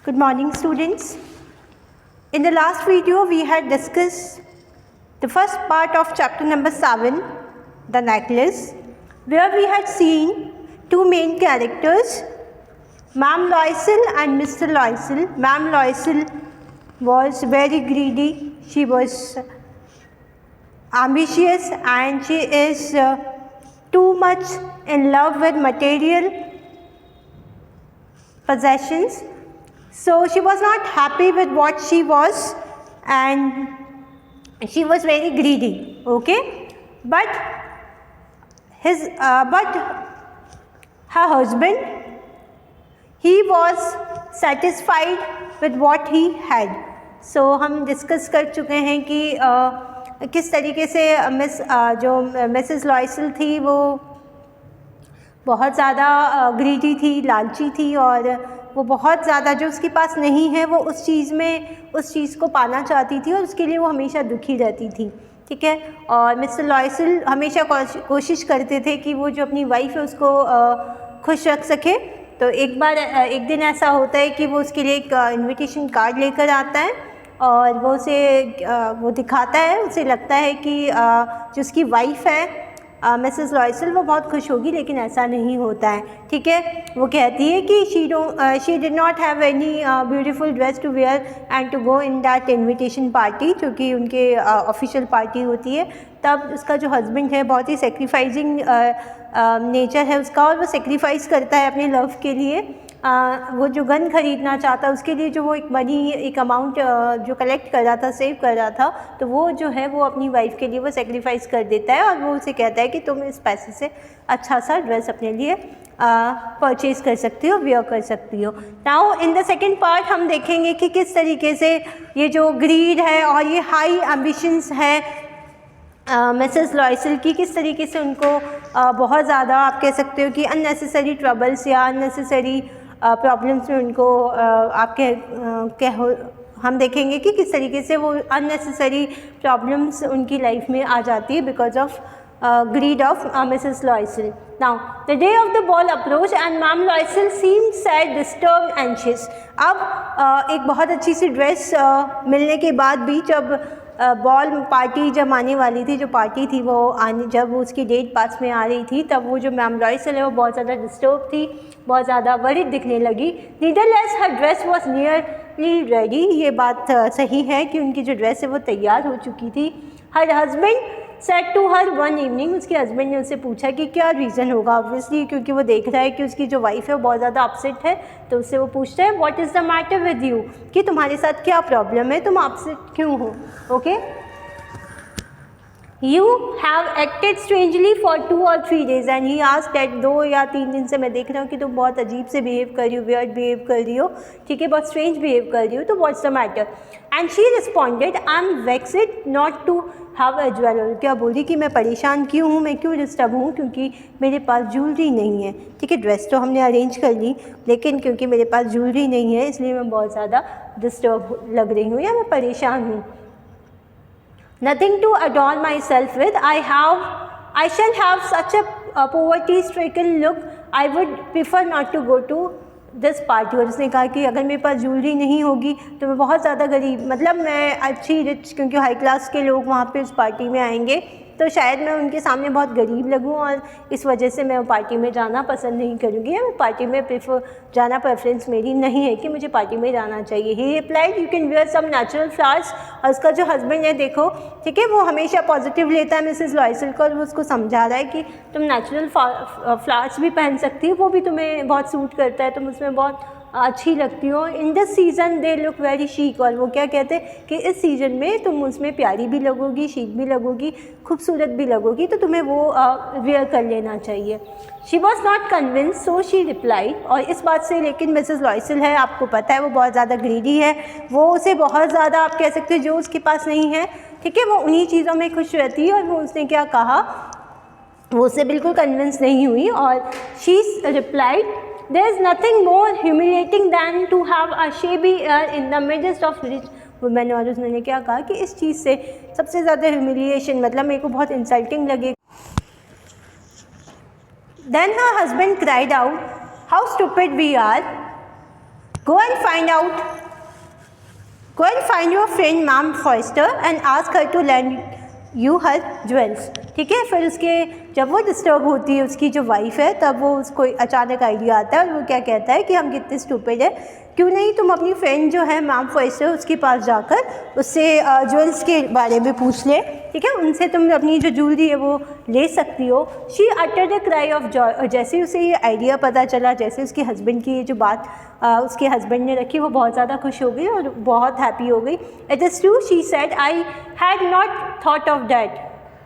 Good morning, students. In the last video, we had discussed the first part of chapter number 7, the necklace, where we had seen two main characters, Ma'am Loisel and Mr. Loisel. Ma'am Loisel was very greedy. She was ambitious and she is too much in love with material possessions. So she was not happy with what she was and she was very greedy, okay? But her husband, he was satisfied with what he had. So हम discuss कर चुके हैं कि किस तरीके से Mrs लॉयसल थी वो बहुत ज़्यादा ग्रीडी थी, लालची थी और वो बहुत ज़्यादा जो उसके पास नहीं है वो उस चीज़ को पाना चाहती थी और उसके लिए वो हमेशा दुखी रहती थी, ठीक है। और मिस्टर लॉयसल हमेशा कोशिश करते थे कि वो जो अपनी वाइफ है उसको खुश रख सके। तो एक दिन ऐसा होता है कि वो उसके लिए एक इनविटेशन कार्ड लेकर आता है और वो दिखाता है। उसे लगता है कि जो उसकी वाइफ है मिसेस लॉयसल वो बहुत खुश होगी, लेकिन ऐसा नहीं होता है, ठीक है। वो कहती है कि she did not have any beautiful dress to wear and to go in that invitation party, जो कि उनके ऑफिशियल पार्टी होती है। तब उसका जो हस्बैंड है बहुत ही सेक्रीफाइसिंग नेचर है उसका और वो सेक्रीफाइस करता है अपने लव के लिए। वो जो गन ख़रीदना चाहता उसके लिए जो वो एक अमाउंट जो कलेक्ट कर रहा था, सेव कर रहा था, तो वो जो है वो अपनी वाइफ के लिए वो सेक्रीफाइस कर देता है और वो उसे कहता है कि तुम इस पैसे से अच्छा सा ड्रेस अपने लिए परचेज़ कर सकती हो, वेयर कर सकती हो। Now in the second part हम देखेंगे कि किस तरीके से ये जो ग्रीड है और ये हाई एम्बिशंस है मिसेस लॉयसल की, किस तरीके से उनको बहुत ज़्यादा आप कह सकते हो कि अननेसेसरी ट्रबल्स या अननेसेसरी प्रॉब्लम्स में उनको हम देखेंगे कि किस तरीके से वो अननेसेसरी प्रॉब्लम्स उनकी लाइफ में आ जाती है because of greed of Mrs. Loisel. Now, the day of the ball approached and Ma'am Loisel seemed sad, disturbed, anxious. अब एक बहुत अच्छी सी ड्रेस मिलने के बाद भी जब बॉल पार्टी जब आने वाली थी, जो पार्टी थी वो जब उसकी डेट पास में आ रही थी, तब वो जो मैम लॉयसल है वो बहुत ज़्यादा डिस्टर्ब थी, बहुत ज़्यादा वरीड दिखने लगी। नीदरलेस हर ड्रेस वॉज नियरली रेडी। ये बात सही है कि उनकी जो ड्रेस है वो तैयार हो चुकी थी। Her husband said to her one evening, उसके हस्बैंड ने उससे पूछा कि क्या रीज़न होगा। ऑब्वियसली क्योंकि वो देख रहा है कि उसकी जो वाइफ है वो बहुत ज़्यादा अपसेट है, तो उससे वो पूछता है what is the matter with you, कि तुम्हारे साथ क्या प्रॉब्लम है, तुम अपसेट क्यों हो। Okay, you have acted strangely for 2 or 3 days and he asked that 2 या 3 दिन से मैं देख रहा हूँ कि तुम बहुत अजीब से बिहेव कर रही हो, वियर्ड बिहेव कर रही हो, ठीक है, बहुत स्ट्रेंज बिहेव कर रही हो, तो what's the matter. And she responded I am vexed not to have a jewellery. क्या बोली कि मैं परेशान क्यों हूँ, मैं क्यों डिस्टर्ब हूँ, क्योंकि मेरे पास ज्वेलरी नहीं है, ठीक है। ड्रेस तो हमने अरेंज कर ली, लेकिन क्योंकि मेरे पास ज्वेलरी नहीं है इसलिए मैं बहुत ज़्यादा डिस्टर्ब लग रही हूँ या मैं परेशान हूँ। Nothing to adorn myself with. I shall have such a poverty-stricken look. I would prefer not to go to this party. और उसने कहा कि अगर मेरे पास ज्वेलरी नहीं होगी तो मैं बहुत ज़्यादा गरीब, मतलब मैं अच्छी रिच, क्योंकि हाई क्लास के लोग वहाँ पे उस पार्टी में आएंगे तो शायद मैं उनके सामने बहुत गरीब लगूँ और इस वजह से मैं पार्टी में जाना पसंद नहीं करूँगी, या मैं पार्टी में जाना प्रेफरेंस मेरी नहीं है कि मुझे पार्टी में जाना चाहिए। He replied you can wear some natural flowers. और उसका जो हस्बैंड है देखो, ठीक है, वो हमेशा पॉजिटिव लेता है मिसेस लॉयसल को और वो उसको समझा रहा है कि तुम नेचुरल फ्लावर्स भी पहन सकती हो, वो भी तुम्हें बहुत सूट करता है, तुम उसमें बहुत अच्छी लगती हो। In this season they look very chic. और वो क्या कहते हैं कि इस सीज़न में तुम उसमें प्यारी भी लगोगी, शीक भी लगोगी, खूबसूरत भी लगोगी, तो तुम्हें वो वेयर कर लेना चाहिए। She was not convince so she replied. और इस बात से लेकिन मिसेस लॉयसल है, आपको पता है वो बहुत ज़्यादा ग्रीडी है, वो उसे बहुत ज़्यादा आप कह सकते हो जो उसके पास नहीं है, ठीक है, वो उन्हीं चीज़ों में खुश रहती है। और वो उसने क्या कहा, वो उससे बिल्कुल कन्विंस नहीं हुई और she replied there is nothing more humiliating than to have a shabby air in the midst of rich women। और उसने क्या कहा कि इस चीज़ से सबसे ज़्यादा ह्यूमिलिएशन, मतलब मेरे को बहुत इंसल्टिंग लगे। Then her husband cried out, how stupid we are। go and find your friend ma'am foster and ask her to lend you her jewels। ठीक है, फिर उसके जब वो डिस्टर्ब होती है उसकी जो वाइफ है, तब वो उसको अचानक आइडिया आता है और वो क्या कहता है कि हम कितने स्टूपिड है, क्यों नहीं तुम अपनी फ्रेंड जो है मैम फॉस्टर उसके पास जाकर उससे ज्वेल्स के बारे में पूछ ले। ठीक है, उनसे तुम अपनी जो ज्वेलरी है वो ले सकती हो। She uttered a cry of Joy, और जैसे उसे ये आइडिया पता चला, जैसे उसके हस्बैंड की ये जो बात उसके हस्बैंड ने रखी, वो बहुत ज़्यादा खुश हो गई और बहुत हैप्पी हो गई। It is true she said I had not thought of that,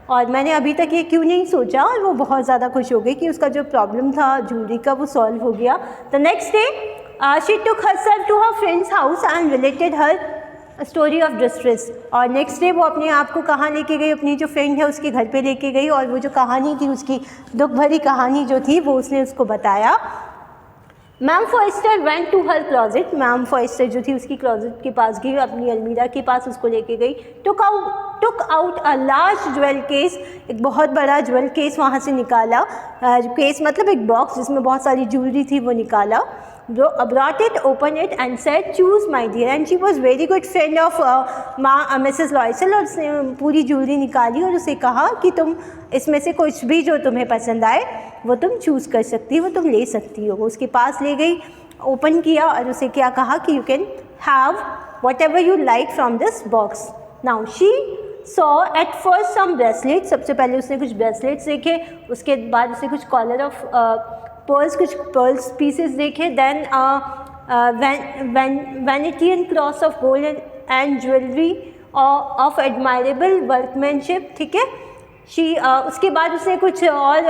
और मैंने अभी तक ये क्यों नहीं सोचा, और वो बहुत ज़्यादा खुश हो गई कि उसका जो प्रॉब्लम था ज्वेलरी का वो सॉल्व हो गया। The next day she took herself to her friend's house and related her story of distress, और नेक्स्ट डे वो अपने आप को कहाँ लेके गई, अपनी जो फ्रेंड है उसके घर पे लेके गई, और वो जो कहानी थी उसकी दुख भरी कहानी जो थी वो उसने उसको बताया। Ma'am Foster went to her closet, ma'am Foster जो थी उसकी क्लॉजेट के पास गई, अपनी अलमीरा के पास उसको लेके गई। Took out a large jewel case, एक बहुत बड़ा ज्वेल केस वहाँ से निकाला, केस मतलब एक बॉक्स जिसमें बहुत सारी ज्वेलरी थी वो निकाला। brought it, opened it and said, choose my dear, and she was very good friend of Mrs Loisel, और उसने पूरी ज्वेलरी निकाली और उसे कहा कि तुम इसमें से कुछ भी जो तुम्हें पसंद आए वो तुम चूज़ कर सकती हो, वो तुम ले सकती हो। वो उसके पास ले गई, ओपन किया और उसे क्या कहा कि you can have whatever you like from this box. Now she saw at first some bracelet, सबसे पहले उसने कुछ ब्रेसलेट्स देखे, उसके बाद उसने कुछ कॉलर ऑफ कुछ पर्ल्स पीसेस देखे, then Venetian cross of gold and jewellery of admirable workmanship. ठीक है, उसके बाद उसने कुछ और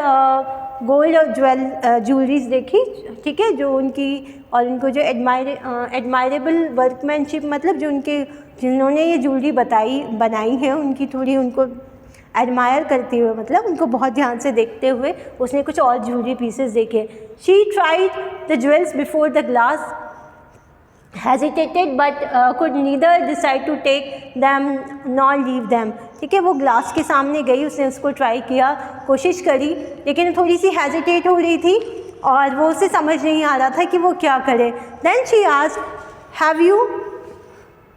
गोल्ड और ज्वेलरीज देखी। ठीक है, जो उनको जो एडमायरेबल वर्कमैनशिप मतलब जिन्होंने ये ज्वेलरी बनाई है उनकी थोड़ी उनको एडमायर करते हुए, मतलब उनको बहुत ध्यान से देखते हुए उसने कुछ और ज्वेलरी पीसेस देखे। She tried the jewels before the glass, hesitated but could neither decide to take them nor leave them। ठीक है, वो ग्लास के सामने गई, उसने उसको ट्राई किया, कोशिश करी, लेकिन थोड़ी सी हेजिटेट हो रही थी और वो उसे समझ नहीं आ रहा था कि वो क्या करे। Then she asked have you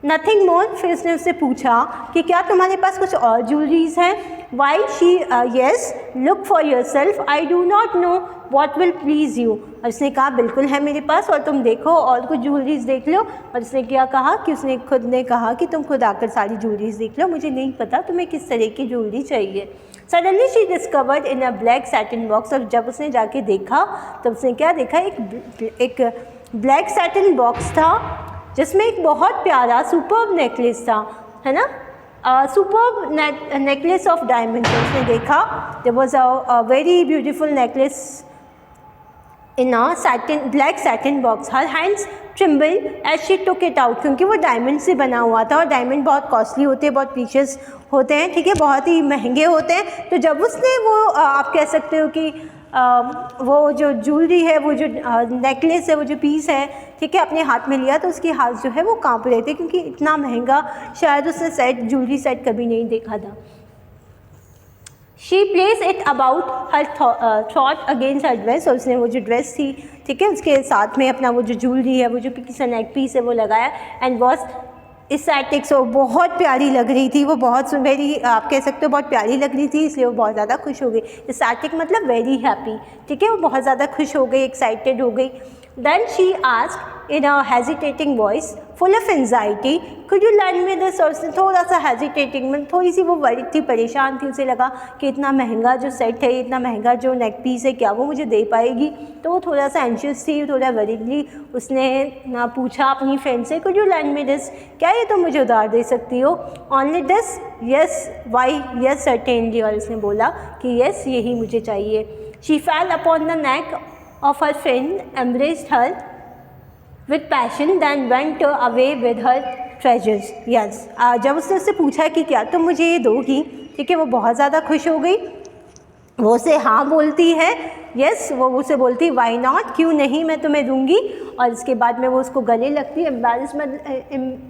nothing more, फिर उसने उससे पूछा कि क्या तुम्हारे पास कुछ और ज्वेलरीज हैं। Why she yes look for your self, I do not know what will please you. और उसने कहा बिल्कुल है मेरे पास, और तुम देखो और कुछ ज्वेलरीज देख लो। और उसने क्या कहा कि उसने खुद ने कहा कि तुम खुद आकर सारी ज्वेलरीज देख लो, मुझे नहीं पता तुम्हें किस तरह की ज्वेलरी चाहिए। Suddenly she discovered in a black satin box, और जब उसने जाके देखा तब उसने क्या देखा, एक ब्लैक सैटिन बॉक्स था जिसमें एक बहुत प्यारा सुपर्ब नेकलेस था, है ना, सुपर्ब नेकलेस ऑफ डायमंड। उसने देखा there was a very beautiful necklace in a black satin box. Her hands tremble as she took it out, क्योंकि वो डायमंड से बना हुआ था और डायमंड बहुत कॉस्टली होते हैं, बहुत प्रीशियस होते हैं। ठीक है, बहुत ही महंगे होते हैं। तो जब उसने वो आप कह सकते हो कि वो जो ज्वेलरी है, वो जो नेकलेस है, वो जो पीस है, ठीक है, अपने हाथ में लिया तो उसके हाथ जो है वो कांप रहे थे, क्योंकि इतना महंगा शायद उसने ज्वेलरी सेट कभी नहीं देखा था। She place it about her thought against her dress, और उसने वो जो ड्रेस थी, ठीक है, उसके साथ में अपना वो जो ज्वेलरी है, वो जो किसी नेक पीस है वो लगाया। एंड वॉज एस्थेटिक, सो बहुत प्यारी लग रही थी वो, बहुत वेरी आप कह सकते हो बहुत प्यारी लग रही थी, इसलिए वो बहुत ज़्यादा खुश हो गई। एस्थेटिक मतलब वेरी हैप्पी। ठीक है, वो बहुत ज़्यादा खुश हो गई, एक्साइटेड हो गई। Then she asked in a hesitating voice full of anxiety, could you lend me this? और उसने थोड़ा सा hesitating मतलब थोड़ी सी वो वर्ried थी, परेशान थी, उसे लगा कि इतना महंगा जो सेट है, इतना महंगा जो नेक पीस है, क्या वो मुझे दे पाएगी। तो वो थोड़ा सा एंशियस थी, थोड़ा वर्riedly उसने ना पूछा अपनी फ्रेंड से, could you lend me this? क्या ये तुम मुझे उधार दे सकती हो? only this? yes, why? yes certainly। और उसने बोला कि yes यही मुझे चाहिए। she fell upon the neck of her friend, embraced her with passion, then went away with her treasures। yes, जब उसने उससे पूछा कि क्या तुम मुझे ये दोगी, ठीक है, वो बहुत ज़्यादा खुश हो गई। वो उसे हाँ बोलती है येस, वो उसे बोलती वाई नॉट, क्यों नहीं, मैं तुम्हें दूंगी। और इसके बाद में वो उसको गले लगती है।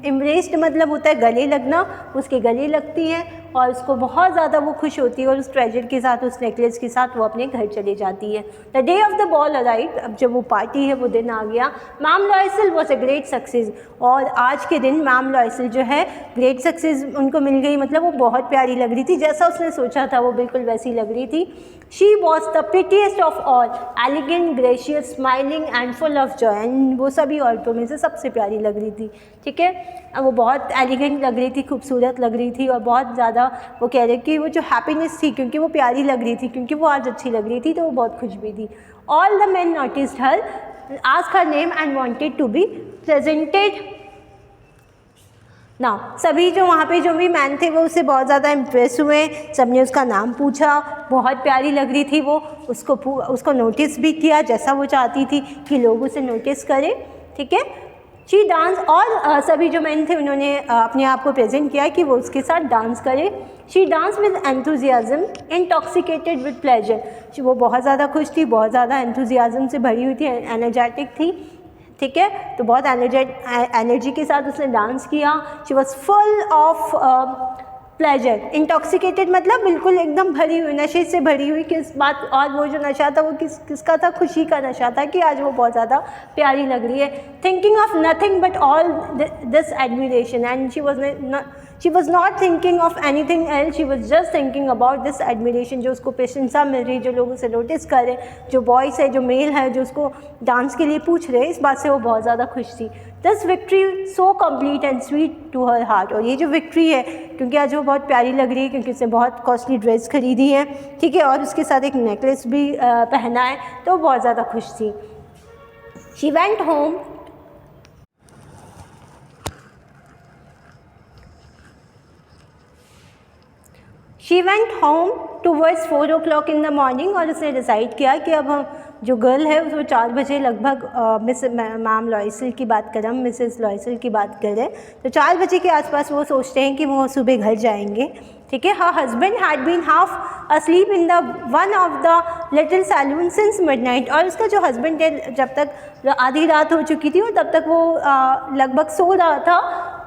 एम्ब्रेस्ड मतलब होता है गले लगना, उसके गले लगती है और उसको बहुत ज़्यादा वो खुश होती है और उस ट्रेजर के साथ, उस नेकलेस के साथ वो अपने घर चली जाती है। The day of the ball arrived, अब जब वो पार्टी है वो दिन आ गया। Ma'am Loisel was a great success, और आज के दिन मैम लॉयसल जो है ग्रेट सक्सेस उनको मिल गई, मतलब वो बहुत प्यारी लग रही थी, जैसा उसने सोचा था वो बिल्कुल वैसी लग रही थी। She was the prettiest of all, elegant, gracious, smiling and full of joy, and वो सभी औरतों में से सबसे प्यारी लग रही थी। ठीक है, वो बहुत एलिगेंट लग रही थी, खूबसूरत लग रही थी, और बहुत ज़्यादा वो कह रहे कि वो जो हैप्पीनेस थी, क्योंकि वो प्यारी लग रही थी, क्योंकि वो आज अच्छी लग रही थी, तो वो बहुत खुश भी थी। All the men noticed her, asked her name and wanted to be presented ना। सभी जो वहाँ पे जो भी मैन थे वो उससे बहुत ज़्यादा इम्प्रेस हुए, सबने उसका नाम पूछा, बहुत प्यारी लग रही थी वो, उसको नोटिस भी किया जैसा वो चाहती थी कि लोग उसे नोटिस करें। ठीक है, शी डांस, और सभी जो मैन थे उन्होंने अपने आप को प्रेजेंट किया कि वो उसके साथ डांस करे। She dance with enthusiasm, intoxicated with pleasure, वो बहुत ज़्यादा खुश थी, बहुत ज़्यादा एंथुजियाज़म से भरी हुई थी, एनर्जेटिक थी। ठीक है, तो बहुत एनर्जी के साथ उसने डांस किया। She was full of pleasure, intoxicated मतलब बिल्कुल एकदम भरी हुई, नशे से भरी हुई, किस बात, और वो जो नशा था वो किसका था, खुशी का नशा था कि आज वो बहुत ज़्यादा प्यारी लग रही है। Thinking of nothing but all this admiration, and she was not thinking of anything else, she was just thinking about this admiration, जो उसको प्रशंसा मिल रही है, जो लोग उसे नोटिस कर रहे हैं, जो बॉयज़ है, जो मेल है, जो उसको डांस के लिए पूछ रहे हैं, इस बात से वो बहुत ज़्यादा खुश थी। This victory so complete and sweet to her heart, और ये जो विक्ट्री है, क्योंकि आज वो बहुत प्यारी लग रही है, क्योंकि उसने बहुत कॉस्टली ड्रेस खरीदी है, ठीक है, और उसके साथ एक नेकलेस भी पहना है, तो बहुत ज़्यादा खुश थी। She went home, she went home towards 4 o'clock in the morning, और उसने डिसाइड किया कि अब हम जो गर्ल है वो 4 बजे लगभग, मैम लॉयसल की बात कर रहे हैं, मिसेस लॉयसल की बात कर रहे हैं, तो 4 बजे के आसपास वो सोचते हैं कि वो सुबह घर जाएंगे। ठीक है, her husband had been half asleep in the one of the little saloon since midnight, और उसका जो हस्बैंड है जब तक आधी रात हो चुकी थी और तब तक वो लगभग सो रहा था,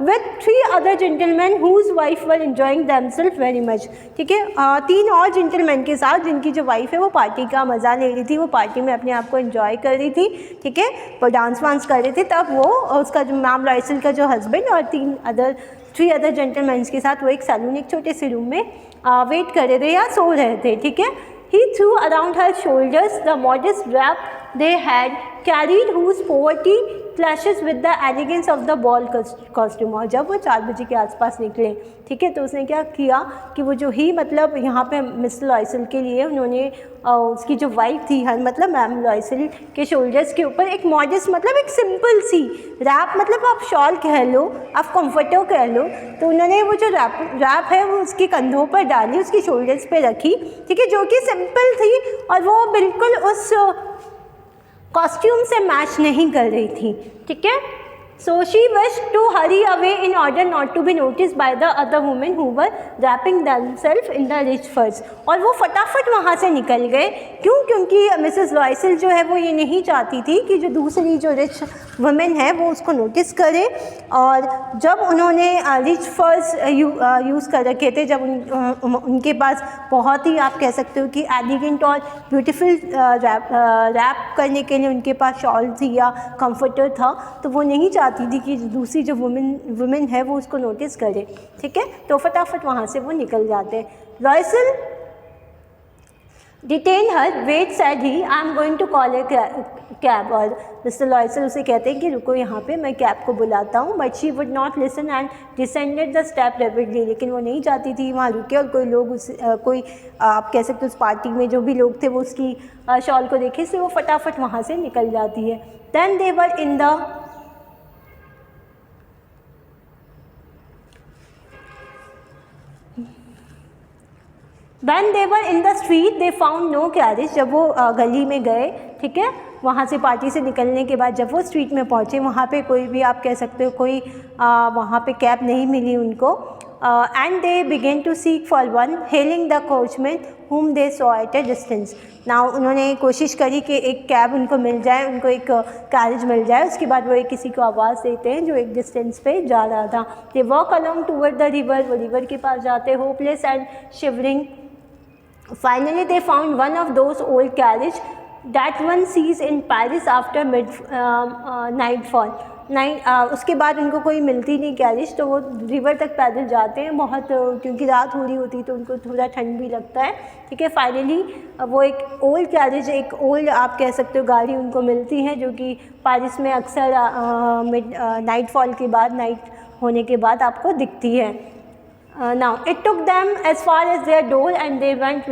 with 3 other gentlemen whose wife were enjoying themselves very much। ठीक है, 3 और जेंटलमैन के साथ, जिनकी जो वाइफ है वो पार्टी का मज़ा ले रही थी, वो पार्टी में अपने आप को एंजॉय कर रही थी। ठीक है, वो डांस वांस कर रहे थे, तब वो उसका जो मैम लॉयसल का जो हस्बैंड और 3 other जेंटलमैन के साथ वो एक सैलून, एक छोटे से रूम में वेट कर रहे थे या सो रहे थे। ठीक है, he threw around her shoulders the modest wrap they had carried, whose poverty clashes with the elegance of the ball costume। और जब वो 4 बजे के आसपास निकले, ठीक है, तो उसने क्या किया कि वो जो ही मतलब यहाँ पे मिस लॉयसल के लिए उन्होंने उसकी जो वाइफ थी, हर मतलब मैम लॉयसल के शोल्डर्स के ऊपर एक मॉडेस्ट मतलब एक सिंपल सी रैप, मतलब आप शॉल कह लो, आप कम्फर्टर कह लो, तो उन्होंने वो जो रैप है वो उसके कंधों पर डाली, उसकी शोल्डर्स पे रखी। ठीक है, जो कि सिंपल थी और वो बिल्कुल उस कॉस्ट्यूम से मैच नहीं कर रही थी। ठीक है, so she wished to hurry away in order not to be noticed by the other women who were wrapping themselves in the rich furs। और वो फटाफट वहाँ से निकल गए, क्यों? क्योंकि मिसेस लॉयसल जो है वो ये नहीं चाहती थी कि जो दूसरी जो रिच वुमेन है वो उसको नोटिस करे। और जब उन्होंने रिच फर्स यूज़ कर रखे थे, जब उनके पास बहुत ही आप कह सकते हो कि एलिगेंट और ब्यूटीफुल रैप करने के लिए उनके पास शॉल थी या कंफर्टर था, तो वो नहीं चाहती थी कि दूसरी जो वुमेन है वो उसको नोटिस करे। ठीक है, तो फटाफट वहाँ से वो निकल जाते। Loisel detain her, wait said he, I am going to call a cab. और मिस्टर लॉयसल उसे कहते हैं कि रुको यहाँ पे, मैं कैब को बुलाता हूँ। But she would not listen and descended the step rapidly. लेकिन वो नहीं चाहती थी वहाँ रुके और कोई लोग कोई आप कह सकते हो उस पार्टी में जो भी लोग थे वो उसकी शॉल को देखे, इसलिए वो फटाफट वहाँ से निकल जाती है। Then they were in the When they were in the street, they found no carriage। जब वो गली में गए, ठीक है, वहाँ से पार्टी से निकलने के बाद जब वो स्ट्रीट में पहुँचे, वहाँ पे कोई भी आप कह सकते हो कोई वहाँ पे कैब नहीं मिली उनको। and they began to seek for one, hailing the coachman whom they saw at a distance. Now उन्होंने कोशिश करी कि एक कैब उनको मिल जाए, उनको एक कैरेज मिल जाए. उसके बाद वो एक किसी को आवाज़ देते हैं जो एक डिस्टेंस पे जा रहा था. They walk along toward the river. वो रिवर के पास जाते, hopeless and shivering. Finally they found one of those old carriage that one sees in Paris after nightfall. उसके बाद उनको कोई मिलती नहीं कैरिज, तो वो रिवर तक पैदल जाते हैं बहुत, क्योंकि रात हो रही होती तो उनको थोड़ा ठंड भी लगता है. ठीक है, फाइनली वो एक ओल्ड कैरिज, एक ओल्ड आप कह सकते हो गाड़ी उनको मिलती है, जो कि पेरिस में अक्सर नाइटफॉल के बाद, नाइट होने के बाद आपको दिखती है. Now it took them as far as their door and they went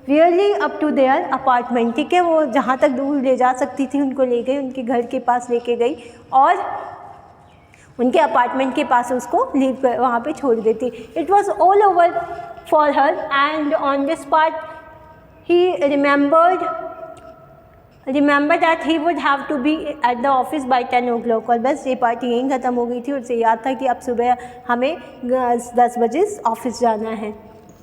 really up to their apartment. ठीक है, वो जहाँ तक दूर ले जा सकती थी उनको ले गई, उनके घर के पास लेके गई और उनके अपार्टमेंट के पास उसको लीव कर वहाँ पे छोड़ देती. It was all over for her and on this part he remember that he would have to be at the office by 10 o'clock. और बस ये पार्टी यहीं ख़त्म हो गई थी और उसे याद था कि अब सुबह हमें 10 बजे ऑफिस जाना है.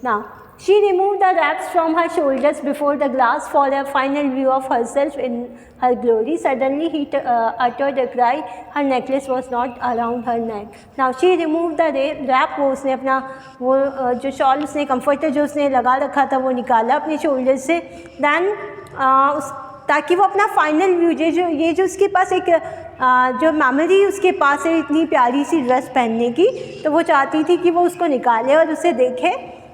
ना she removed the wraps from her shoulders before the glass for a final view of herself in her glory. Suddenly he uttered a cry. Her necklace was not around her neck. Now she removed the wrap. वो उसने अपना वो जो shawl उसने comforter जो उसने लगा रखा था वो निकाला अपने शोल्डर से. दैन ताकि वो अपना फाइनल व्यू ये जो उसके पास एक जो मेमोरी उसके पास है इतनी प्यारी सी ड्रेस पहनने की, तो वो चाहती थी कि वो उसको निकाले और उसे देखे.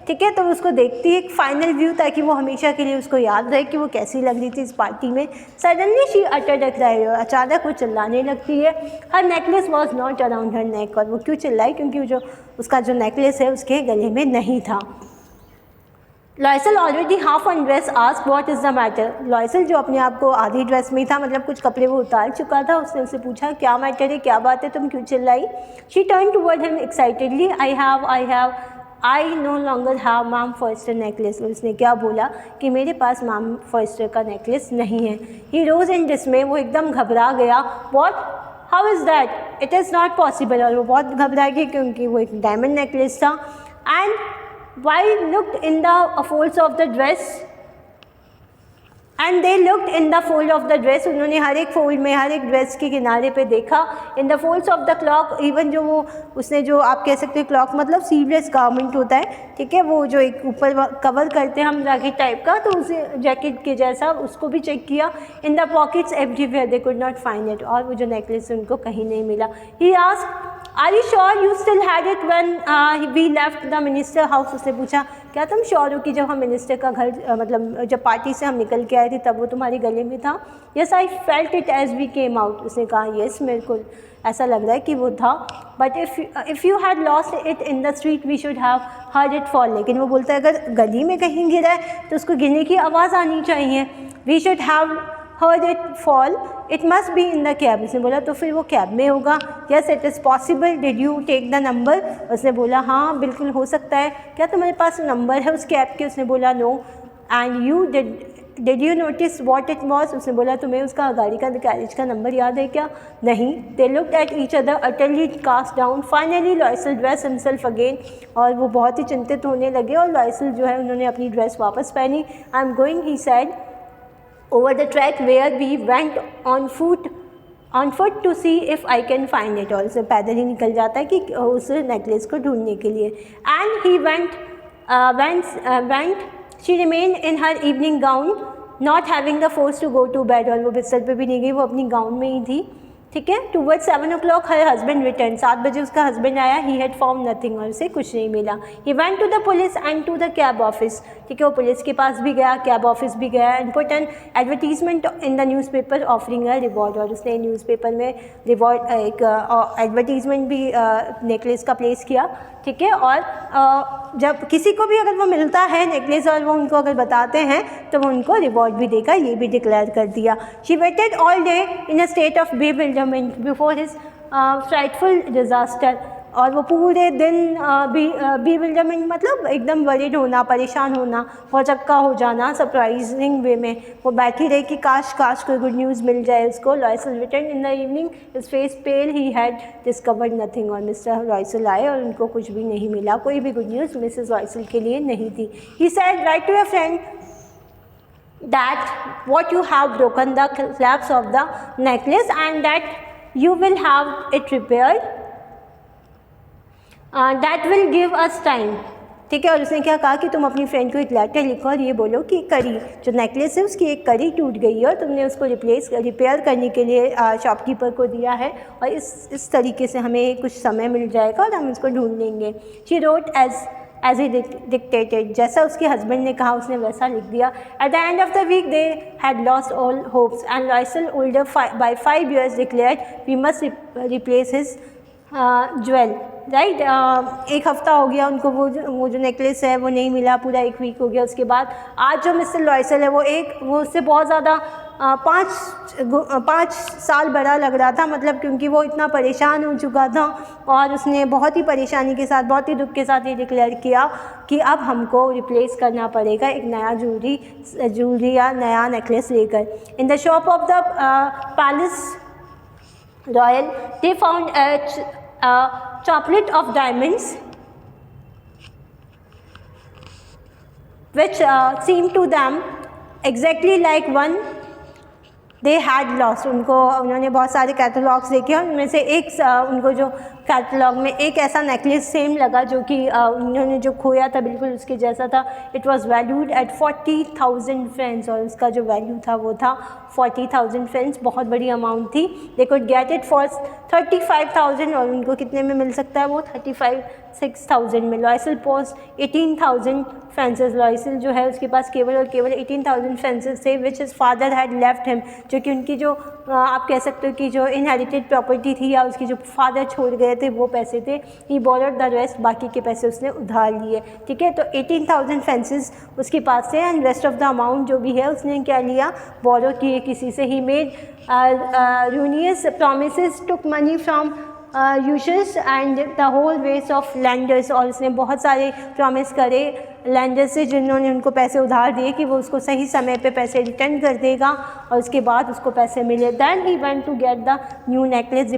ठीक है, तो उसको देखती है एक फाइनल व्यू, ताकि वो हमेशा के लिए उसको याद रहे कि वो कैसी लग रही थी इस पार्टी में. Suddenly she uttered a cry. अचानक वो चिल्लाने लगती है. हर नेकलेस वॉज नॉट अराउंड हर नेक. और वो क्यों चिल्लाई? क्योंकि जो उसका जो नेकलेस है उसके गले में नहीं था. Loisel already half on dress asked what is the matter. Loisel जो अपने आप को आधी ड्रेस में था, मतलब कुछ कपड़े वो उतार चुका था, उसने उससे पूछा क्या मैटर है, क्या बात है, तुम क्यों चिल्लाई. She turn toward him excitedly. I no longer have ma'am Forestier necklace. उसने क्या बोला कि मेरे पास मैम फॉयस्टर का नेकलेस नहीं है. ही रोज इन डिस्मे. वो एकदम घबरा गया. What, how is that, it is not possible. और वो बहुत घबरा गई क्योंकि वो एक डायमंड नेकलेस था. And while looked in the folds of the dress and they looked in the fold of the dress. उन्होंने हर एक फोल्ड में, हर एक ड्रेस के किनारे पे देखा. In the folds of the clock. Even जो वो उसने जो आप कह सकते हो क्लॉक मतलब सीवलेस गारमेंट होता है. ठीक है, वो जो एक ऊपर कवर करते हैं हम जैकेट टाइप का, तो उसे जैकेट के जैसा उसको भी चेक किया. In the pockets everywhere they could not find it. और वो जो नेकलेस उनको कहीं नहीं मिला. He asked are you sure you still had it when we left the minister house. उसने पूछा क्या तुम श्योर हो कि जब हम मिनिस्टर का घर मतलब जब पार्टी से हम निकल के आए थे तब वो तुम्हारे गले में था. Yes I felt it as we came out. उसने कहा यस मेरे को ऐसा लग रहा है कि वो था. But if you had lost it in the street we should have heard it fall. लेकिन वो बोलता है अगर गली में कहीं गिरा है तो उसको गिरने की आवाज़ आनी चाहिए. We should have heard it fall. It must be in the cab. उसने बोला तो फिर वो कैब में होगा. Yes, it is possible. Did you take the number? उसने बोला हाँ बिल्कुल हो सकता है. क्या तुम्हारे पास नंबर है उस कैब के? उसने बोला no. And you did you notice what it was? उसने बोला तुम्हें उसका गाड़ी का कैरेज का नंबर याद है क्या? नहीं. They looked at each other utterly cast down. Finally Loisel dressed himself again. और वो बहुत ही चिंतित होने लगे और लॉयसल जो है उन्होंने अपनी ड्रेस वापस पहनी. I am going, he said, over the track where we went on foot to see if I can find it. और उसे पैदल ही निकल जाता है कि उस नेकलेस को ढूंढने के लिए. And he went. She remained in her evening gown, not having the force to go to bed. और वो बिस्तर पे भी नहीं गई, वो अपनी गाउन में ही थी. ठीक है. Towards 7 o'clock her husband return. 7 बजे उसका हस्बैंड आया. He had found nothing. और उसे कुछ नहीं मिला. He went to the police and to the cab office. ठीक है, वो पुलिस के पास भी गया, कैब ऑफिस भी गया. And put an advertisement in the newspaper offering a reward. और उसने न्यूज़पेपर में रिवॉर्ड एक एडवर्टीजमेंट भी नेकलेस का प्लेस किया. ठीक है, और जब किसी को भी अगर वो मिलता है नेकलेस और वो उनको अगर बताते हैं तो वो उनको रिवॉर्ड भी देगा, ये भी डिक्लेयर कर दिया. She weighted all day in a state of bewilderment before his frightful disaster. और वो पूरे दिन bewilderment मतलब एकदम वरीड होना, परेशान होना, भौचक्का हो जाना सरप्राइजिंग वे में। वो बैठी रही कि काश काश कोई गुड न्यूज़ मिल जाए उसको। Loisel return in the evening, his face pale, he had discovered nothing. और मिस्टर लॉयसल आए और उनको कुछ भी नहीं मिला, कोई भी गुड न्यूज़ मिसेस लॉयसल के लिए नहीं थी। He said, write to your friend that what you have broken the clasp of the necklace and that you will have it repaired, that will give us time। ठीक है। और उसने क्या कहा कि तुम अपनी फ्रेंड को एक लेटर लिखो और ये बोलो कि कड़ी जो नेकलेस है उसकी एक कड़ी टूट गई है और तुमने उसको रिपेयर करने के लिए शॉपकीपर को दिया है और इस तरीके से हमें कुछ समय मिल जाएगा और हम इसको ढूंढ लेंगे। She wrote as he dictated, जैसा उसके हस्बैंड ने कहा उसने वैसा लिख दिया। At the end of the week they had lost all hopes and Loisel older by 5 years declared we must replace his jewel. Right, एक हफ़्ता हो गया उनको वो जो नेकलेस है वो नहीं मिला, पूरा 1 वीक हो गया। उसके बाद आज जो मिस्टर लॉयसल है वो उससे बहुत ज़्यादा 5 साल बड़ा लग रहा था, मतलब क्योंकि वो इतना परेशान हो चुका था और उसने बहुत ही परेशानी के साथ, बहुत ही दुख के साथ ये डिक्लेयर किया कि अब हमको रिप्लेस करना पड़ेगा एक नया ज्वेलरी या नया नेकलेस लेकर। In the shop of the palace royal they found a chaplet of diamonds which seemed to them exactly like one they had lost। उन्होंने बहुत सारे कैटलॉग्स देखे और उनमें से एक उनको जो कैटलॉग में एक ऐसा नेकलेस सेम लगा जो कि उन्होंने जो खोया था बिल्कुल उसके जैसा था। It was valued at 40,000 friends और उसका जो वैल्यू था वो था 40,000 फ्रेंड्स, बहुत बड़ी अमाउंट थी। They could get it for 35,000 और उनको कितने में मिल सकता है वो 36,000 में। लॉयसल पोस्ट 18,000 फेंसेस, लॉयसल जो है उसके पास केवल और केवल 18,000 फेंसेस थे विच his father had left him, जो कि उनकी जो आप कह सकते हो कि जो इनहेरिटेड प्रॉपर्टी थी या उसकी जो फादर छोड़ गए थे वो पैसे थे। ही बोरोड द रेस्ट, बाकी के पैसे उसने उधार लिए। ठीक है, तो 18,000 फेंसेस उसके पास थे and rest of the amount जो भी है उसने क्या लिया, बोरो किए किसी से। He made ruinous promises, took money from usurers and the whole race of lenders, और उसने बहुत सारे प्रॉमिस करे लैंडर से जिन्होंने उनको पैसे उधार दिए कि वो उसको सही समय पे पैसे रिटर्न कर देगा और उसके बाद उसको पैसे मिले। Then he went to get the new necklace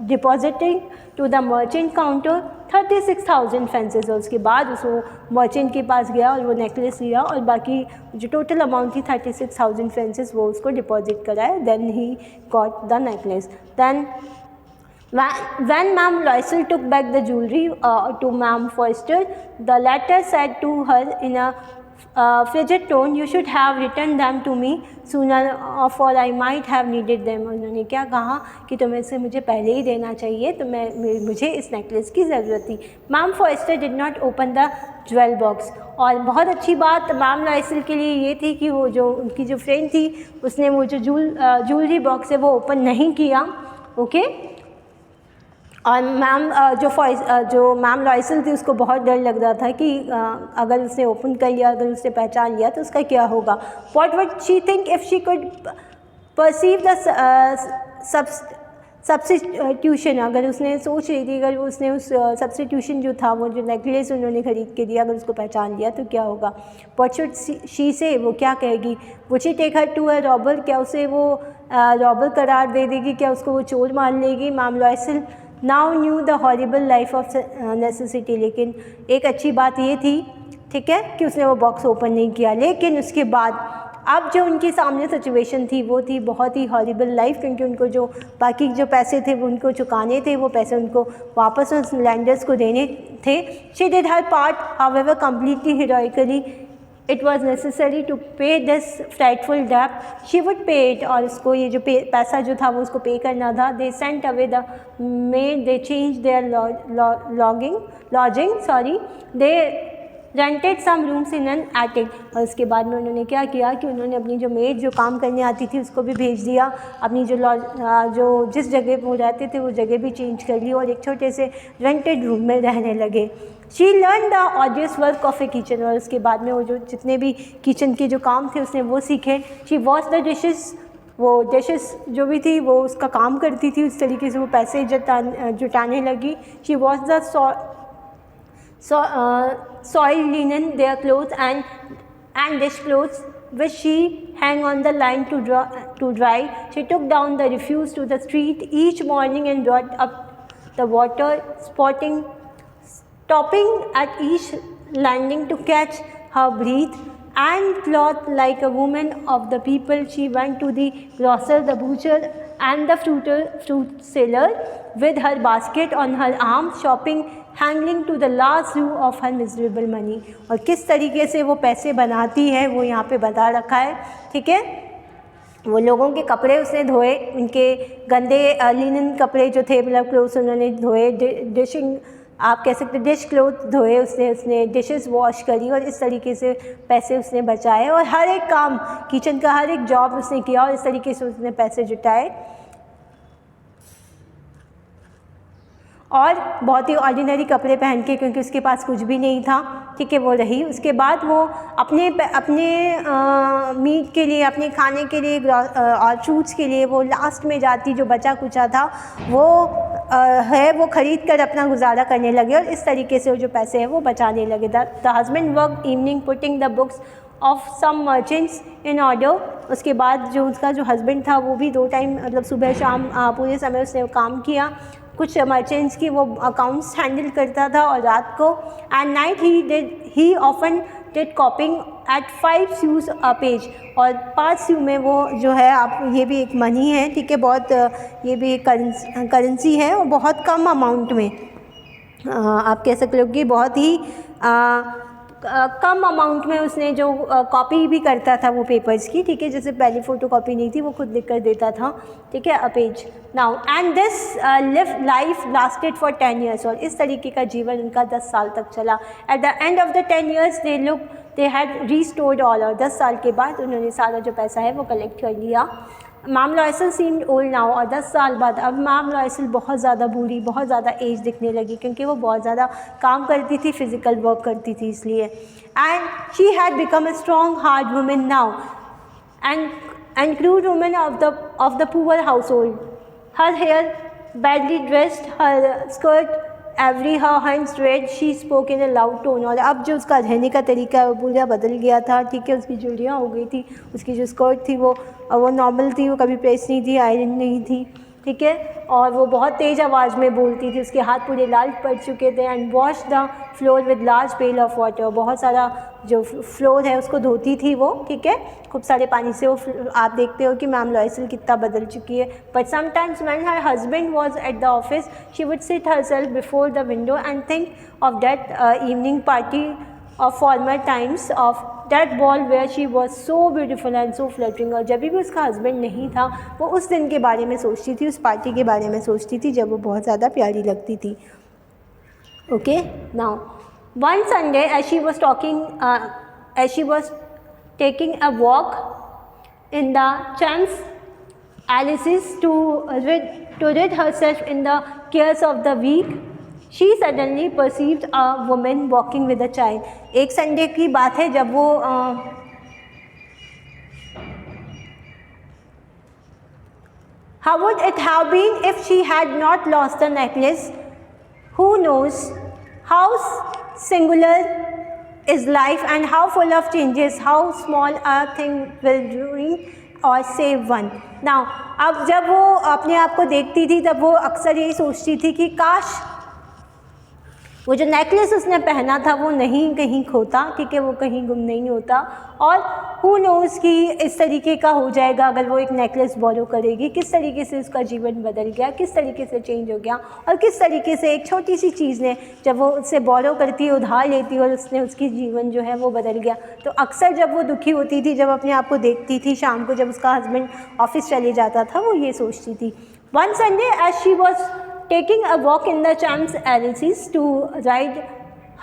depositing to the merchant counter 36,000 fences. और उसके बाद उसको मर्चेंट के पास गया और वो नेकलेस लिया और बाकी जो टोटल अमाउंट थी 36,000 फेंसेस वो उसको डिपॉजिट कराया। Then he got the necklace. Then when Ma'am Loisel took back the jewelry to Ma'am Forster, the latter said to her in a frigid tone, "You should have returned them to me sooner, for I might have needed them." उन्होंने क्या कहा कि तुम्हें इसे मुझे पहले ही देना चाहिए, तो मुझे इस नेकलेस की ज़रूरत थी। Ma'am foster did not open the jewel box. और बहुत अच्छी बात मैम लॉयसल के लिए ये थी कि वो जो उनकी जो फ्रेंड थी उसने वो जो ज्वेलरी बॉक्स है वो ओपन नहीं किया। ओके, और मैम जो मैम लॉयसल थी उसको बहुत डर लग रहा था कि अगर उसने ओपन कर लिया, अगर उसने पहचान लिया तो उसका क्या होगा। What would she think if she could perceive the substitution, अगर उसने सोच रही थी अगर उसने उस सब्स्टिट्यूशन जो था वो जो नेकलेस उन्होंने ख़रीद के दिया अगर उसको पहचान लिया तो क्या होगा। व्हाट शुड शी से, वो क्या कहेगी। Would she take her to a robber, क्या उसे वो रॉबर करार दे देगी, क्या उसको वो चोर मान लेगी। Ma'am Loisel now knew the horrible life of necessity, लेकिन एक अच्छी बात ये थी, ठीक है, कि उसने वो बॉक्स ओपन नहीं किया। लेकिन उसके बाद अब जो उनके सामने सिचुएशन थी वो थी बहुत ही हॉरिबल लाइफ, क्योंकि उनको जो बाकी जो पैसे थे वो उनको चुकाने थे, वो पैसे उनको वापस उस लैंडर्स को देने थे। She did her part however completely heroically. It was necessary to pay this frightful डेप्ट, शी वुड पे इट, और उसको ये जो पैसा जो था वो उसको पे करना था। They sent away the maid, they change their lodging, they rented some rooms in an attic. और उसके बाद में उन्होंने क्या किया कि उन्होंने अपनी जो मेड जो काम करने आती थी उसको भी भेज दिया, अपनी जो जिस जगह वो रहते थे वो जगह भी चेंज कर ली और एक छोटे से रेंटेड रूम में रहने लगे। She learn the ऑडियस work of A kitchen, और उसके बाद में वो जो जितने भी किचन के जो काम थे उसने वो सीखे। शी वॉश द डिशेस वो डिशेस जो भी थी वो उसका काम करती थी, उस तरीके से वो पैसे जुटाने लगी। She was the soiled linen, their clothes and dish clothes which she hang on the line to dry. She took down the refuse to the street each morning and brought up the water, stopping at each landing to catch her breath. And clothed like a woman of the people, she went to the grocer, the butcher and the fruit seller with her basket on her arm, shopping, hanging to the last rue of her miserable money. और किस तरीके से वो पैसे बनाती है वो यहाँ पे बता रखा है, ठीक है। वो लोगों के कपड़े उसने धोए, उनके गंदे लिनन कपड़े जो थे, मतलब क्लोथ्स उन्होंने धोए, डिशिंग आप कह सकते डिश क्लोथ धोए, उसने डिशेस वॉश करी और इस तरीके से पैसे उसने बचाए और हर एक काम किचन का हर एक जॉब उसने किया और इस तरीके से उसने पैसे जुटाए। और बहुत ही ऑर्डिनरी कपड़े पहन के, क्योंकि उसके पास कुछ भी नहीं था, ठीक है, वो रही। उसके बाद वो अपने मीट के लिए, अपने खाने के लिए और फ्रूट्स के लिए वो लास्ट में जाती, जो बचा कुचा था वो वो ख़रीद कर अपना गुजारा करने लगे और इस तरीके से वो जो पैसे हैं वो बचाने लगे। The husband work evening putting the books of some merchants in order. उसके बाद जो उसका जो हस्बैंड था वो भी 2 टाइम, मतलब सुबह शाम पूरे समय उसने काम किया। कुछ मर्चेंट्स की वो अकाउंट्स हैंडल करता था और रात को and night he often did copying at 5 sous a page. और 5 sous में वो जो है, आप ये भी एक मनी है, ठीक है, बहुत ये भी एक करेंसी है और बहुत कम अमाउंट में आप कह सकते हो कि बहुत ही कम अमाउंट में उसने जो कॉपी भी करता था वो पेपर्स की, ठीक है, जैसे पहली फ़ोटो कॉपी नहीं थी, वो खुद लिख कर देता था, ठीक है, a page. Now and this life lasted for 10 years। और इस तरीके का जीवन उनका 10 साल तक चला। Eight the end of the 10 years they had restored all. और 10 साल के बाद उन्होंने सारा जो पैसा है वो कलेक्ट कर लिया। Ma'am Loisel seemed old now. और 10 साल बाद अब मैम लॉयसल बहुत ज़्यादा बूढ़ी, बहुत ज़्यादा एज दिखने लगी, क्योंकि वो बहुत ज़्यादा काम करती थी, फिज़िकल वर्क करती थी इसलिए। And she had become a strong hard women now and crude women of the poor household. Her hair badly dressed, her skirt every her hands red, she spoke in a loud tone. और अब जो उसका रहने का तरीका है वो पूरा बदल गया था, ठीक है, उसकी चूड़ियाँ हो गई थी, उसकी जो स्कर्ट थी वो नॉर्मल थी, वो कभी प्रेस नहीं थी, आयरन नहीं थी, ठीक है, और वो बहुत तेज़ आवाज़ में बोलती थी, उसके हाथ पूरे लाल पड़ चुके थे। And wash the floor with large pail of water. बहुत सारा जो फ्लोर है उसको धोती थी वो, ठीक है, खूब सारे पानी से वो। आप देखते हो कि मैम लॉयसल कितना बदल चुकी है। But sometimes when her husband was at the office she would sit herself before the window and think of that evening party of former times, of that ball where she was so beautiful and so flattering। और जब भी उसका husband नहीं था वो उस दिन के बारे में सोचती थी, उस पार्टी के बारे में सोचती थी जब वो बहुत ज़्यादा प्यारी लगती थी। Okay, now one Sunday as she was taking a walk in the Champs-Élysées to rid herself in the cares of the week, she suddenly perceived a woman walking with a child। एक Sunday की बात है जब वो how would it have been if she had not lost the necklace? Who knows how singular is life and how full of changes, how small a thing will ruin or save one। Now अब जब वो अपने आप को देखती थी तब वो अक्सर यही सोचती थी कि काश वो जो नेकलेस उसने पहना था वो नहीं कहीं खोता, ठीक है, वो कहीं गुम नहीं होता। और हु नोज़ कि इस तरीके का हो जाएगा अगर वो एक नेकलेस बोरो करेगी, किस तरीके से उसका जीवन बदल गया, किस तरीके से चेंज हो गया और किस तरीके से एक छोटी सी चीज़ ने जब वो उससे बोरो करती है, उधार लेती है और उसने उसकी जीवन जो है वो बदल गया। तो अक्सर जब वो दुखी होती थी, जब अपने आप को देखती थी शाम को जब उसका हस्बैंड ऑफिस चले जाता था, वो ये सोचती थी। One Sunday as she was taking a walk in the Champs-Élysées to rid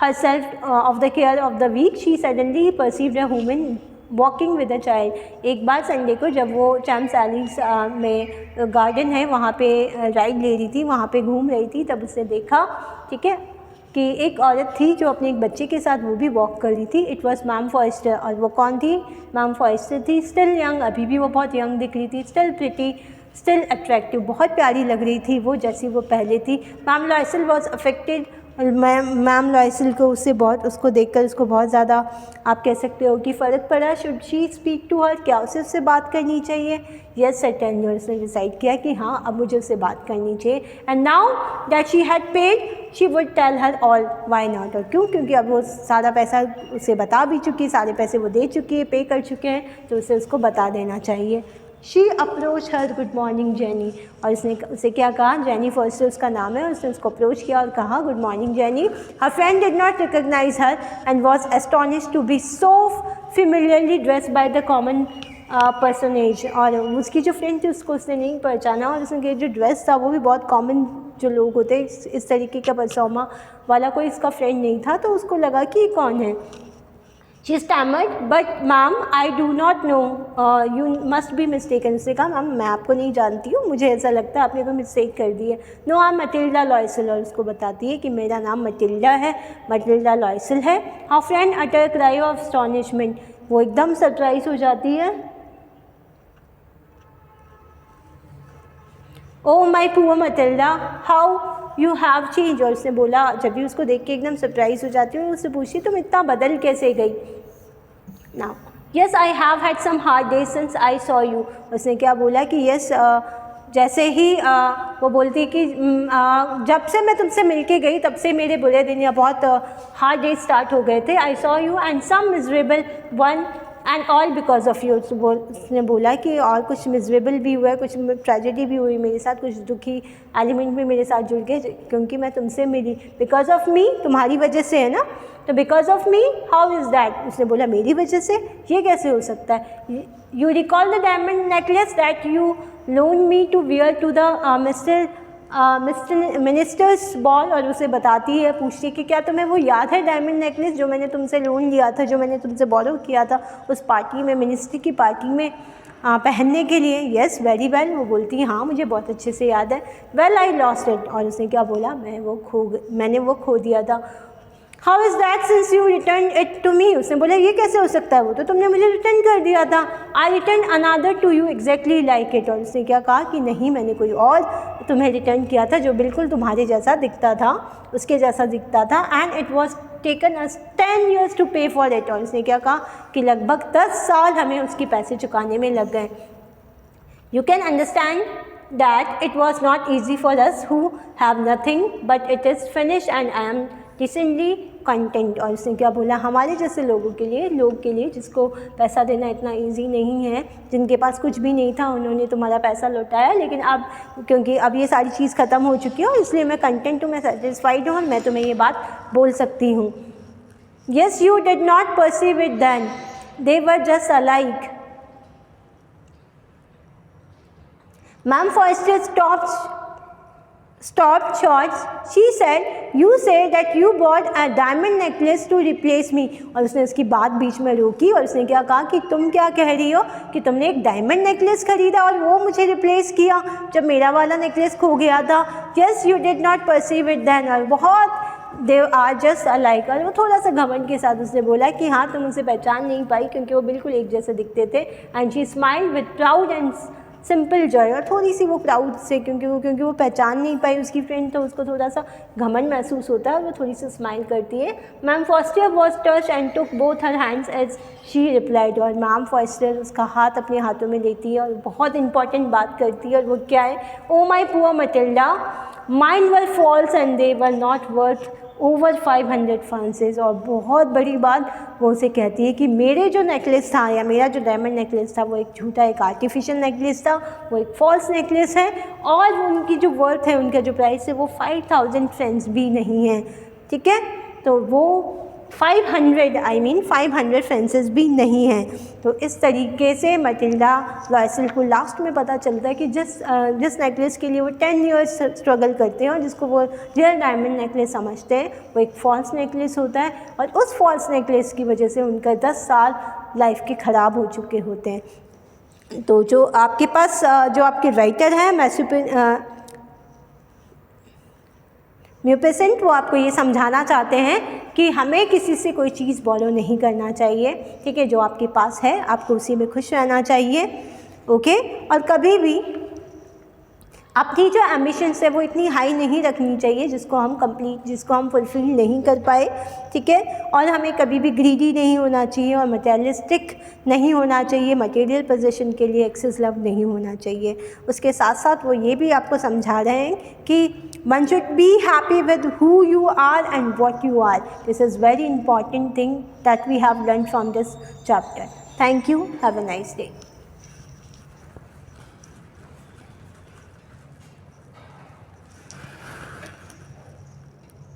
herself of the care of the week, she suddenly perceived a woman walking with a child। एक बार Sunday को जब वो चैम्प्स-एलिस में garden है वहाँ पे ride ले रही थी, वहाँ पे घूम रही थी, तब उसने देखा, ठीक है, कि एक औरत थी जो अपने एक बच्चे के साथ वो भी वॉक कर रही थी। It was ma'am Forrester. और वो कौन थी? मैम फॉरेस्टर थी। स्टिल यंग, अभी भी वो बहुत यंग दिख रही थी। स्टिल प्रिटी, स्टिल अट्रैक्टिव, बहुत प्यारी लग रही थी वो जैसी वो पहले थी। Ma'am Loisel was affected. Ma'am Loisel को उसको देखकर उसको बहुत ज़्यादा, आप कह सकते हो कि फ़र्क पड़ा। Should she speak to her, क्या उसे उससे बात करनी चाहिए? यस सर्टेनली, उसने डिसाइड किया कि हाँ अब मुझे उससे बात करनी चाहिए। And now that she had paid she would tell her all. Why not? और क्यों? क्योंकि अब वो सारा पैसा उसे बता भी चुकी, सारे पैसे वो दे चुकी है, पे कर चुके हैं, तो उसे उसको बता देना चाहिए। She approach her, good morning jenny. और उसने उसे क्या कहा? जेनी फॉरेस्टर उसका नाम है। उसने उसको अप्रोच किया और कहा good morning Jenny. Her friend did not recognise her and was astonished to be so familiarly dressed by the common personage. और उसकी जो फ्रेंड थी उसको उसने नहीं पहचाना, और उसने जो ड्रेस था वो भी बहुत कॉमन जो लोग होते हैं इस तरीके का परसोमा वाला कोई इसका फ्रेंड नहीं था, तो उसको लगा कि कौन है। She stammered, but ma'am, I do not know. You must be mistaken. उसने कहा मैम मैं आपको नहीं जानती हूँ, मुझे ऐसा लगता है आपने कोई मिस्टेक कर दी है। No, I am Matilda Loisel. और उसको बताती है कि मेरा नाम मटिल्डा है, मटिल्डा लॉयसल है। Her friend uttered a cry of astonishment. वो एकदम सरप्राइज हो जाती है। Oh my poor Matilda, how you have changed। और उसने बोला, जब भी उसको देख के एकदम सरप्राइज हो जाती है, उससे पूछी तुम इतना बदल कैसे गई। Now, yes, I have had some hard days since I saw you। उसने क्या बोला कि यस जैसे ही वो बोलती कि जब से मैं तुमसे मिलके गई तब से मेरे बुरे दिन या बहुत हार्ड डेज स्टार्ट हो गए थे। I saw you and some miserable one and all because of you. उसने बोला कि और कुछ मिजरेबल भी हुआ है, कुछ ट्रेजेडी भी हुई मेरे साथ, कुछ दुखी एलिमेंट भी मेरे साथ जुड़ गए क्योंकि मैं तुमसे मिली। बिकॉज ऑफ मी, तुम्हारी वजह से है ना, तो because of me how is that. उसने बोला मेरी वजह से, ये कैसे हो सकता है। You recall the diamond necklace that you loan me to wear to the minister's ball. और उसे बताती है, पूछती है कि क्या तुम्हें वो याद है डायमंड नेकलेस जो मैंने तुमसे लोन लिया था, जो मैंने तुमसे बोरो किया था उस पार्टी में, मिनिस्ट्री की पार्टी में पहनने के लिए। येस वेरी वेल, वो बोलती है हाँ मुझे बहुत अच्छे से याद है। Well I lost it. और उसने क्या बोला, मैंने वो खो दिया था। How is that since you return it to me. उसने बोला ये कैसे हो सकता है, वो तो तुमने मुझे रिटर्न कर दिया था। I return another to you exactly like it. और उसने क्या कहा कि नहीं, मैंने कोई और तुम्हें रिटर्न किया था जो बिल्कुल तुम्हारे जैसा दिखता था, उसके जैसा दिखता था। And it was taken us 10 years to pay for it. और उसने क्या कहा कि लगभग 10 साल हमें उसके पैसे चुकाने में लग गए। You can understand that it was not easy for us who have nothing, but it is finished and I am decently content। और उसने क्या बोला, हमारे जैसे लोग के लिए जिसको पैसा देना इतना इजी नहीं है, जिनके पास कुछ भी नहीं था, उन्होंने तुम्हारा पैसा लौटाया, लेकिन अब क्योंकि अब ये सारी चीज़ ख़त्म हो चुकी है इसलिए मैं कंटेंट हूँ, मैं सेटिस्फाइड हूँ और मैं तुम्हें ये बात बोल सकती हूँ। Yes you did not perceive it then, they were just alike. Ma'am Forrester stopped short. She said, "You said that you bought a diamond necklace to replace me." और उसने उसकी बात बीच में रोकी और उसने क्या कहा कि तुम क्या कह रही हो कि तुमने एक डायमंड नेकलेस खरीदा और वो मुझे रिप्लेस किया जब मेरा वाला नेकलेस खो गया था। Yes, you did not perceive it then। और बहुत दे आर जस्ट अलाइक। और वो थोड़ा सा घमंड के साथ उसने बोला कि हाँ तुम उसे पहचान नहीं पाई क्योंकि वो बिल्कुल एक जैसे दिखते थे। And she smiled with proud and simple Joy. और थोड़ी सी वो प्राउड से क्योंकि वो पहचान नहीं पाई उसकी फ्रेंड, तो उसको थोड़ा सा घमंड महसूस होता है और वो थोड़ी सी स्माइल करती है। Ma'am Forrester was touch and took both her hands as she replied. और मैम फॉरेस्टर उसका हाथ अपने हाथों में लेती है और बहुत इंपॉर्टेंट बात करती है, और वो क्या है, oh my poor Matilda, mine were false and they were not worth over 500 francs. और बहुत बड़ी बात वो उसे कहती है कि मेरे जो नेकलेस था या मेरा जो डायमंड नेकलेस था वो एक झूठा, एक आर्टिफिशियल नेकलेस था, वो एक फॉल्स नेकलेस है, और वो उनकी जो वर्थ है, उनका जो प्राइस है वो 5000 फ्रेंड्स भी नहीं है। ठीक है, तो वो 500 फ्रेंसेस भी नहीं हैं। तो इस तरीके से मटिल्डा लॉयसल को लास्ट में पता चलता है कि जिस नेकलेस के लिए वो 10 years स्ट्रगल करते हैं और जिसको वो रियल डायमंड नेकलेस समझते हैं, वो एक फॉल्स नेकलेस होता है, और उस फॉल्स नेकलेस की वजह से उनका 10 साल लाइफ के ख़राब हो चुके होते हैं। तो जो आपके पास जो आपके राइटर हैं म्यूपेसेंट वो आपको ये समझाना चाहते हैं कि हमें किसी से कोई चीज़ बॉरो नहीं करना चाहिए, ठीक है। जो आपके पास है आपको उसी में खुश रहना चाहिए, ओके। और कभी भी अपनी जो एम्बिशंस है वो इतनी हाई नहीं रखनी चाहिए जिसको हम फुलफिल नहीं कर पाए, ठीक है। और हमें कभी भी ग्रीडी नहीं होना चाहिए और मटेरियलिस्टिक नहीं होना चाहिए, मटेरियल पोजीशन के लिए एक्सेस लव नहीं होना चाहिए। उसके साथ साथ वो ये भी आपको समझा रहे हैं कि one should be happy with who you are and what you are. This is very important thing that we have learned from this chapter. Thank you. Have a nice day.